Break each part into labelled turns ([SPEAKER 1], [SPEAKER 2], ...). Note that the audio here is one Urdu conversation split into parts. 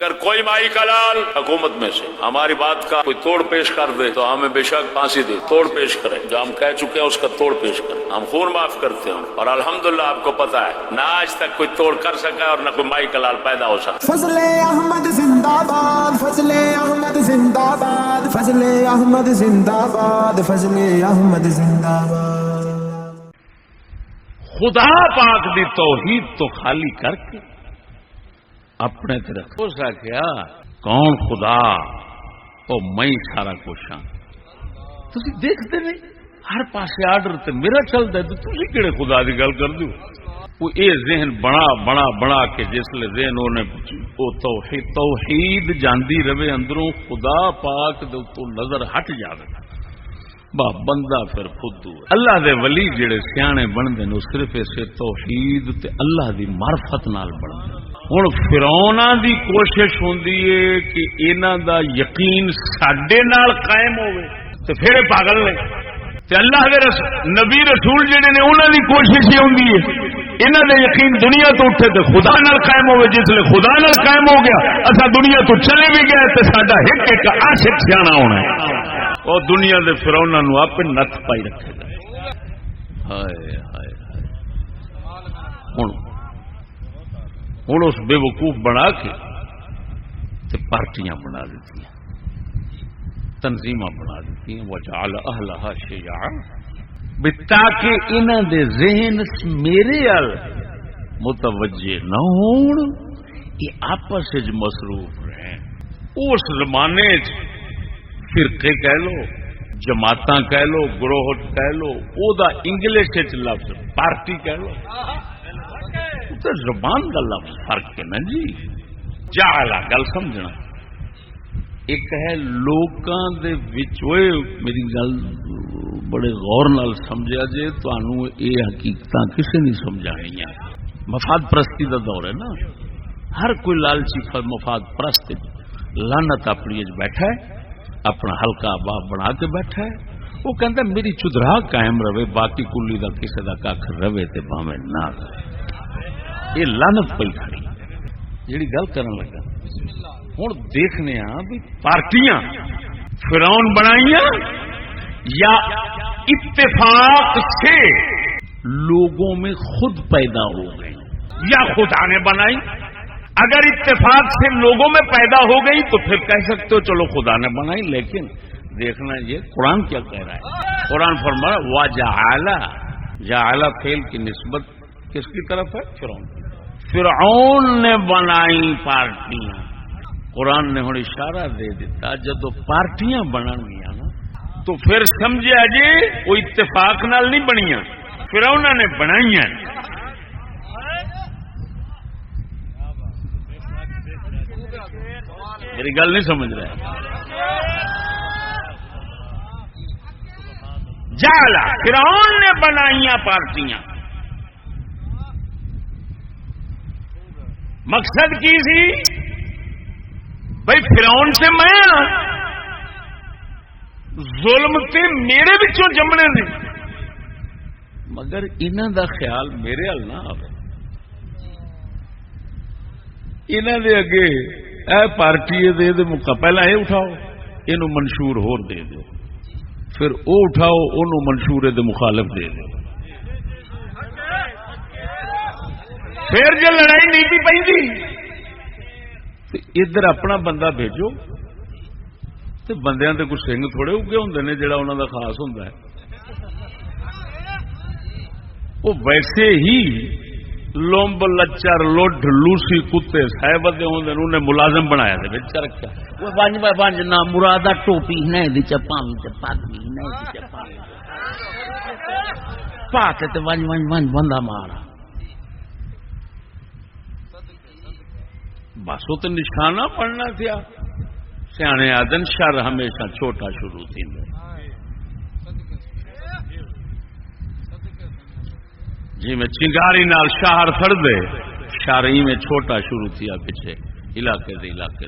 [SPEAKER 1] اگر کوئی مائی کا لال حکومت میں سے ہماری بات کا کوئی توڑ پیش کر دے تو ہمیں بے شک پھانسی دے، توڑ پیش کرے، جو ہم کہہ چکے ہیں اس کا توڑ پیش کریں، ہم خون معاف کرتے ہیں۔ اور الحمدللہ آپ کو پتا ہے نہ آج تک کوئی توڑ کر سکا اور نہ کوئی مائی کا لال پیدا ہو سکا۔
[SPEAKER 2] فضل احمد زندہ باد، فضل احمد زندہ باد، فضل احمد زندہ باد، فضل احمد زندہ باد۔
[SPEAKER 3] خدا پاک دی توحید تو خالی کر کے اپنے تے رکھو سا کیا کون خدا او میں سارا کچھ ہاں۔ تسی دیکھتے نہیں ہر پاسے آرڈر تے میرا چلتا ہے تو تسی کیڑے خدا دی گل کر دو؟ وہ اے ذہن بنا کے جس لے ذہن نے توحید جاندی رہے اندروں خدا پاک دے تو نظر ہٹ جاوے با بندہ پھر فدو۔ اللہ دے ولی جڑے سیانے بندے نے صرف اسے توحید تے اللہ دی معرفت نال بندے۔ ہن فرعوناں دی کوشش ہوندی ہے کہ انہاں دا یقین ساڈے نال قائم ہوے تے پھر پاگل نے، تے اللہ دے نبی رسول جڑے نے انہاں دی کوشش یہ ہوندی ہے انہاں دے یقین دنیا تو اٹھے تے خدا نال قائم ہوے۔ جس لے خدا نال قائم ہو گیا اسا دنیا تو چلے بھی گئے تے ساڈا ایک عاشق سیاںا ہونا ہے اور دنیا دے فرعوناں نو آپ نت پائی رکھے گا۔ ہائے ہائے ہن اس بے وقوف بنا کے تے پارٹیاں بنا دیتی، تنظیماں بنا دیتی، وجعل اہلھا شیعا، تاکہ انہاں دے ذہن میرے ال متوجہ نہ ہون، یہ آپس وچ مصروف رہیں۔ اس زمانے فرقے کہہ لو، جماعتاں کہہ لو، گروہ کہہ لو، او دا انگلش وچ لفظ پارٹی کہہ لو، تو زبان کا لفظ فرق ہے نا جی۔ جعلا گل سمجھنا ایک ہے لوکاں دے وچ، میری گل بڑے غور نال سمجھا جے، تانوں اے حقیقتاں کسے نہیں سمجھانیاں۔ مفاد پرستی دا دور ہے نا، ہر کوئی لالچی مفاد پرست لعنت اپنی وچ بیٹھا ہے، اپنا ہلکا باب بنا کے بیٹھا ہے، وہ کہندا میری چدرا قائم رہے، باقی کلی دا کسے دا کھ رہے تے بھاویں نہ رہے۔ یہ لعنت پئی کھڑی جیڑی گل کرن لگا۔ ہن دیکھنے ہاں بھی پارٹیاں فرعون بنائیاں یا اتفاق سے لوگوں میں خود پیدا ہو گئی یا خدا نے بنائی۔ اگر اتفاق سے لوگوں میں پیدا ہو گئی تو پھر کہہ سکتے ہو چلو خدا نے بنائی، لیکن دیکھنا یہ قرآن کیا کہہ رہا ہے۔ قرآن فرما رہا وَجَعَلَ، جعل فعل کی نسبت کس کی طرف ہے؟ فرعون۔ فرعون نے بنائی پارٹیاں۔ قرآن نے ہن اشارہ دے دیتا جدو پارٹیاں بنن گیا نا تو پھر سمجھا جی وہ اتفاق نال نہیں بنیاں، فرعون نے بنائیاں۔ میری گل نہیں سمجھ رہے؟ جعلا فرعون نے بنائیاں پارٹیاں۔ مقصد کی سی بھائی فرعون سے میں ظلم تے میرے وچوں جمنے نے، مگر انہاں دا خیال میرے حل نہ آوے، انہاں دے اگے اے پارٹی دے موقع پہلا یہ اٹھاؤ اینو منشور ہور دے دو، پھر او اٹھاؤ اونوں منشور دے مخالف دے دو، پھر جو لڑائی نہیں بھی پی ادھر اپنا بندہ بھیجو تو بندیاں دے کچھ سنگ تھوڑے اگے ہوندے نے جڑا انہاں دا خاص ہوندا ہے، وہ ویسے ہی لومب لچر لڈ لوسی کتے صاحب دے ہوندے نے، انہیں ملازم بنایا تے وچ رکھیا وہ ونج نہ مرادا ٹوپی نہ دی چپاں تے پگ بھی نہ دی چپاں پاتے تے ونج بندہ مارا، بس وہ تو نشانہ پڑھنا تھا۔ سیانے آدن شر ہمیشہ چھوٹا شروع تھی، جی میں چنگاری نال شہر سڑ دے شہری میں چھوٹا شروع تھیا، پیچھے علاقے دے علاقے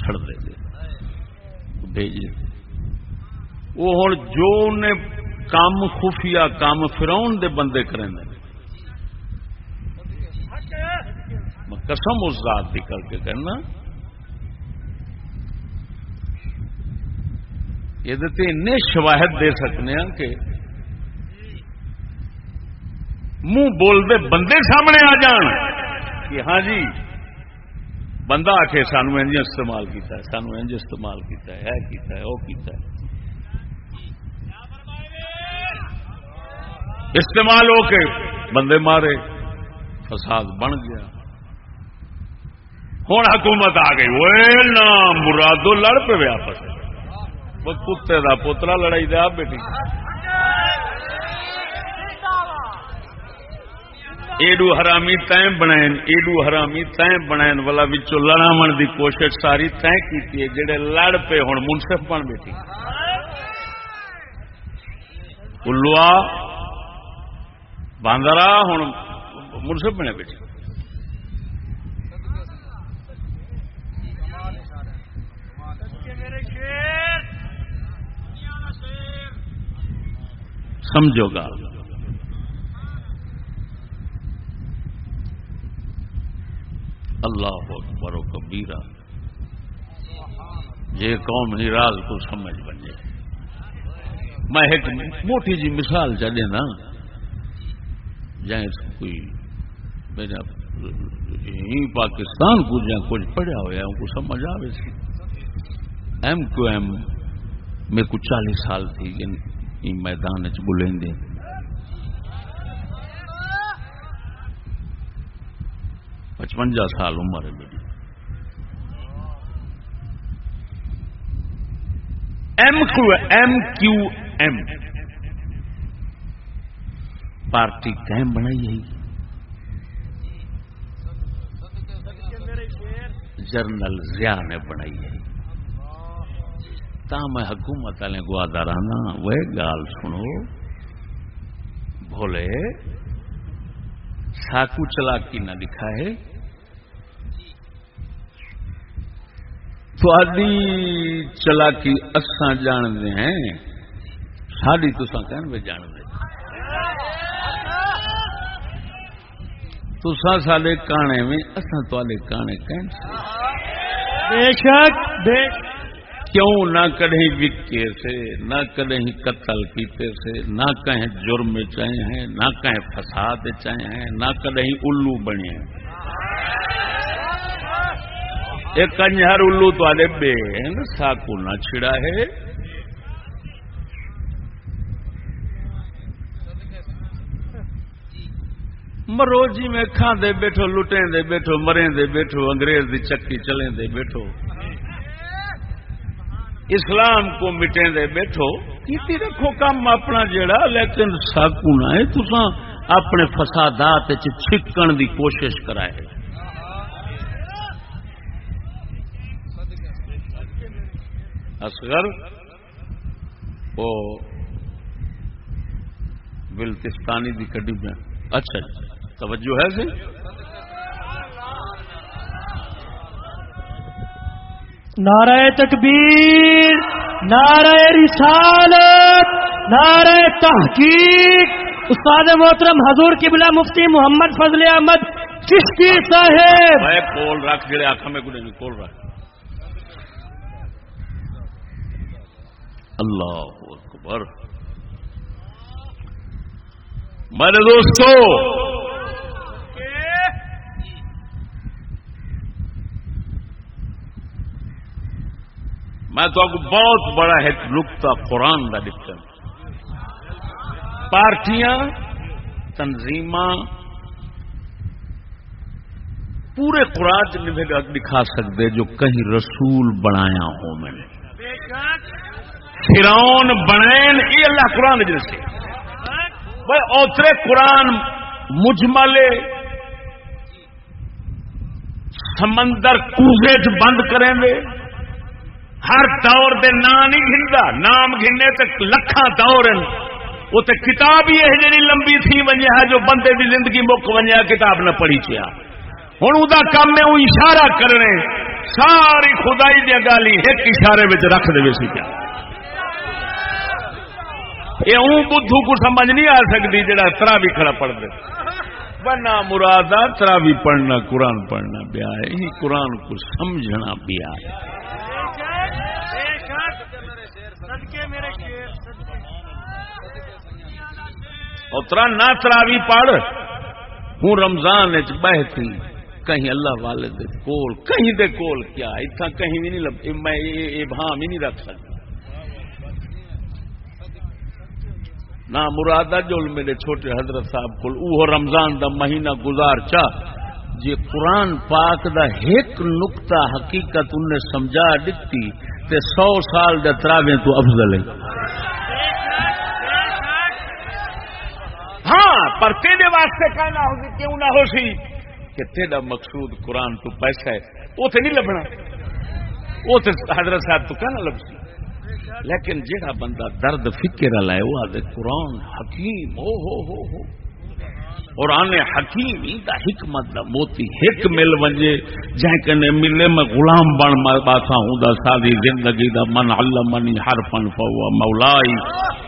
[SPEAKER 3] سڑ دے بھیجے۔ وہ ہن جو نے کام خفیہ کام فرعون دے بندے کریں دے، قسم اس ذات دی کر کے کہنا یہ شواہد دے سکنے ہیں کہ منہ بولتے بندے سامنے آ جان کہ ہاں جی بندہ آ کے سانو انج استعمال کیتا ہے، سانو انج استعمال کیتا ہے، کیتا ہے، وہ کیتا ہے، استعمال ہو کے بندے مارے، فساد بن گیا۔ ہوں حکومت آ گئی، وہ نہ مرادو لڑ پے آپس وہ کتے دا پوترا لڑائی دے آپ بیٹی ایڈو حرامی تائیں بنائن، ایڈو حرامی تائیں بنائن والا وچوں لڑاون دی کوشش ساری تائیں کیتی ہے جڑے لڑ پے ہن منصف بن بیٹھی الوا باندرا ہن منصف بنے بیٹھی۔ سمجھو گا اللہ اکبر و کبیرہ، یہ قوم ہی راز کو سمجھ بنے۔ میں ایک موٹی جی مثال چلے نا، جائیں کوئی میرا پاکستان کو جہاں کچھ پڑھا ہوا ان کو سمجھ آئے سی۔ ایم کیو ایم میں کچھ 40 سال تھی ان میدان بلندے، 55 سال عمر ہے میری۔ ایم کیو ایم پارٹی قائم بنائی ہے، جنرل ضیاء نے بنائی ہے۔ میں حکومت والے کو آدارانا وہ گال سنو، بھولے ساکو چلاکی نہ دکھا ہے تو آدھی چلاکی اساں جان دے ہیں، ساڑی تو ساں کہن میں جان دے، تو ساں سالے کانے میں اساں تو آلے کانے کہن سے
[SPEAKER 4] بے شک بے
[SPEAKER 3] کیوں نہ کہیں وکے سے، نہ کہیں قتل کیتے سے، نہ کہیں جرم چاہے ہیں، نہ کہیں فساد چاہے ہیں، نہ کہیں الو بنے ہیں۔ ایک کنجر الو تو آلے بے ساکو نہ چھڑا ہے۔ مرو جی میں کھان دے بیٹھو، لٹیں دے بیٹھو، مریں دے بیٹھو، انگریز دی چکی چلیں دے بیٹھو، اسلام کو مٹیں دے بیٹھو، کیتی رکھو کام اپنا جڑا، لیکن ساکو نہ ہے تساں اپنے فسادات چھکن دی کوشش کرائے۔ اصغر وہ بلتستانی دی کڈی میں اچھا توجہ ہے سی
[SPEAKER 4] نعرہ تکبیر، نعرہ رسالت، نعرہ تحقیق، استاد محترم حضور قبلہ مفتی محمد فضل احمد چشتی صاحب۔
[SPEAKER 3] میں کول رکھ جڑے آنکھاں میں کوئی نہیں کول رکھ۔ اللہ اکبر۔ میرے دوستو میں تو آپ کو بہت بڑا ایک نقطہ قرآن کا دکھتا پارٹیاں تنظیماں پورے قرآن چ دکھا سکتے جو کہیں رسول بنایا ہو میں نے، فرعون بنائن یہ اللہ قرآن جیسے بھائی اوترے قرآن مجمل سمندر کوزے چ بند کریں دے، ہر دور دے نام نہیں گھندا، نام گھنے تے لکھاں دور ہیں، وہ تے کتاب ہی ہے جڑی لمبی تھی ونجے ہے جو بندے دی زندگی مک ونجے کتاب نہ پڑھی چیا۔ ہن او دا کام ہے او اشارہ کرنے، ساری خدائی دی گالی ایک اشارے وچ رکھ دے سی کیا اے اوں بدھو کو سمجھ نہیں آ سکتی جڑا تراوی کھڑا پڑھ دے ورنہ مراد تراوی پڑھنا قرآن پڑھنا بیا ہے، ہی قرآن کو سمجھنا بیا ہے۔ اترا نہ تراوی پڑھ ہوں رمضان وچ بہتی کہیں اللہ والے دے کول کہیں دے کول کیا اتنا کہیں بھی نہیں لب میں ابہام ہی نہیں رکھ سکتا نہ مرادہ جو میرے چھوٹے حضرت صاحب کو وہ رمضان دا مہینہ گزار چا جی قرآن پاک دا ایک نقطہ حقیقت انہیں سمجھا دیتی تے 100 سال دے تراویں تو افضل ہے ہاں پر تیرے واسطے کہنا ہو کیوں نہ ہو سی کہ تیرا مقصود قرآن تو پیسہ ہے وہ تو نہیں لبنا وہ تو حضرت صاحب تو کہنا لب سی لیکن جہاں بندہ درد فکر لائے وہ آدھے قرآن حکیم ہو قرآن حکیم دا حکمت دا موتی ایک مل ونجے جائیں کنے ملے میں غلام بن باسا ہوں دا سادی زندگی دا من علمنی حرفن فہو مولائی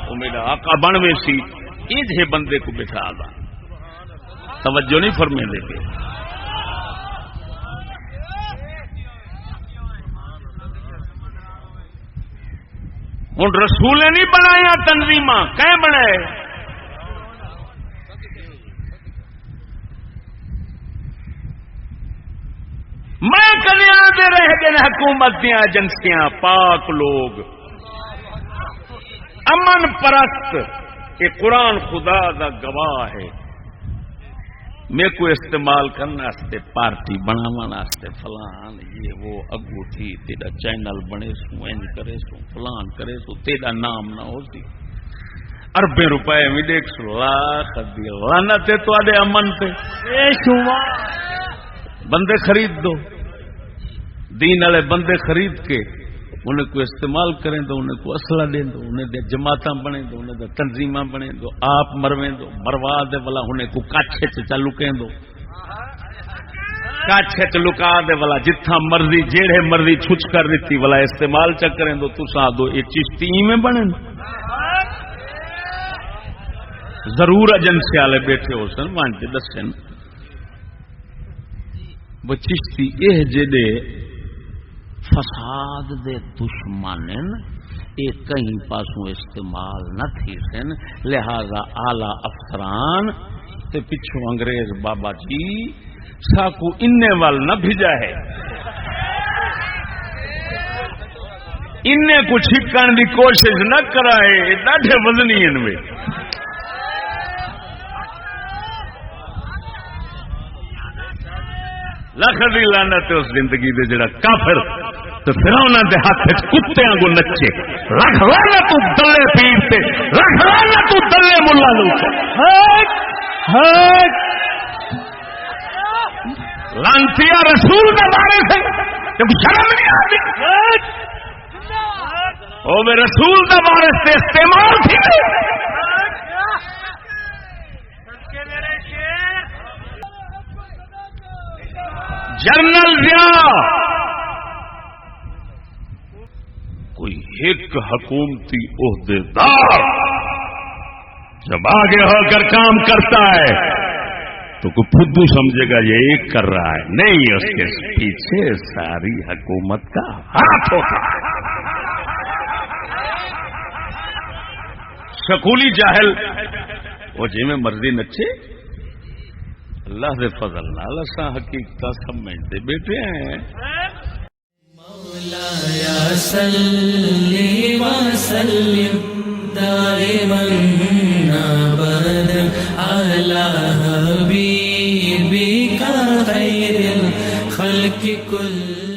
[SPEAKER 3] وہ میرا آقا بن ویسی یہ بندے کو بٹھا دا توجہ نہیں فرمے دے گے ہوں رسول نہیں بنایا تنظیم کہیں بنائے میں کنیا دے رہ گئے حکومت دیا ایجنسیاں پاک لوگ امن پرست کہ قرآن خدا دا گواہ ہے میں کو استعمال کرنا واسطے پارٹی بناون واسطے فلان یہ وہ اگو تھی تیرا چینل بنے سو اینج کرے سو فلان کرے سو تیرا نام نہ ہو سی اربیں روپے میں دیکھ سو لاکھ دی لعنت ہے تو آدھے امن پہ بندے خرید دو دین والے بندے خرید کے انہیں کو استعمال کریں دو انہیں کو اسلحہ دیں دو انہیں دے جماعتاں بنے دو انہیں دے تنظیماں بنے دو آپ مرویں دو مروا دے والا انہیں کو کاچھے چا لکیں دو کاچھے چ لکا دے والا جتھا مرضی جیڑے مرضی چھچ کر دیتی والا استعمال چ کریں دو تساں دو یہ چشتی میں بنے ضرور ایجنسی والے بیٹھے ہو سن وانٹے دسن وہ چشتی یہ جڑے فساد دے دشمن یہ کہیں پاسوں استعمال نہ تھی سن لہذا آلہ افسران تے پچھو انگریز بابا جی ساکو اننے وال نہ بھیجا ہے اننے کو چھکن دی کوشش نہ کرائے ڈاڈے وزنی ان میں لکھ دی لعنت اس زندگی دے جڑا کافر تو فرعون دے ہاتھ وچ کتےاں کو نچے لکھ لعنت تو دلے پیر تے لکھ لعنت تو دلے مولا نو لعنتیا رسول دے بارے سے تے شرم نہیں آتی او میں رسول دے بارے سے استعمال تھی جنرل ضیاء کوئی ایک حکومتی عہدیدار جب آگے ہو کر کام کرتا ہے تو کوئی خود سمجھے گا یہ ایک کر رہا ہے نہیں اس کے پیچھے ساری حکومت کا ہاتھ ہوتا ہے سکولی جاہل وہ جی میں مرضی نچے اللہ دے فضل نال اساں حقیقت سمجھتے بیٹھے ہیں
[SPEAKER 5] مولایا صلی وسلم دائما ابدا علی حبیبک خیر الخلق کل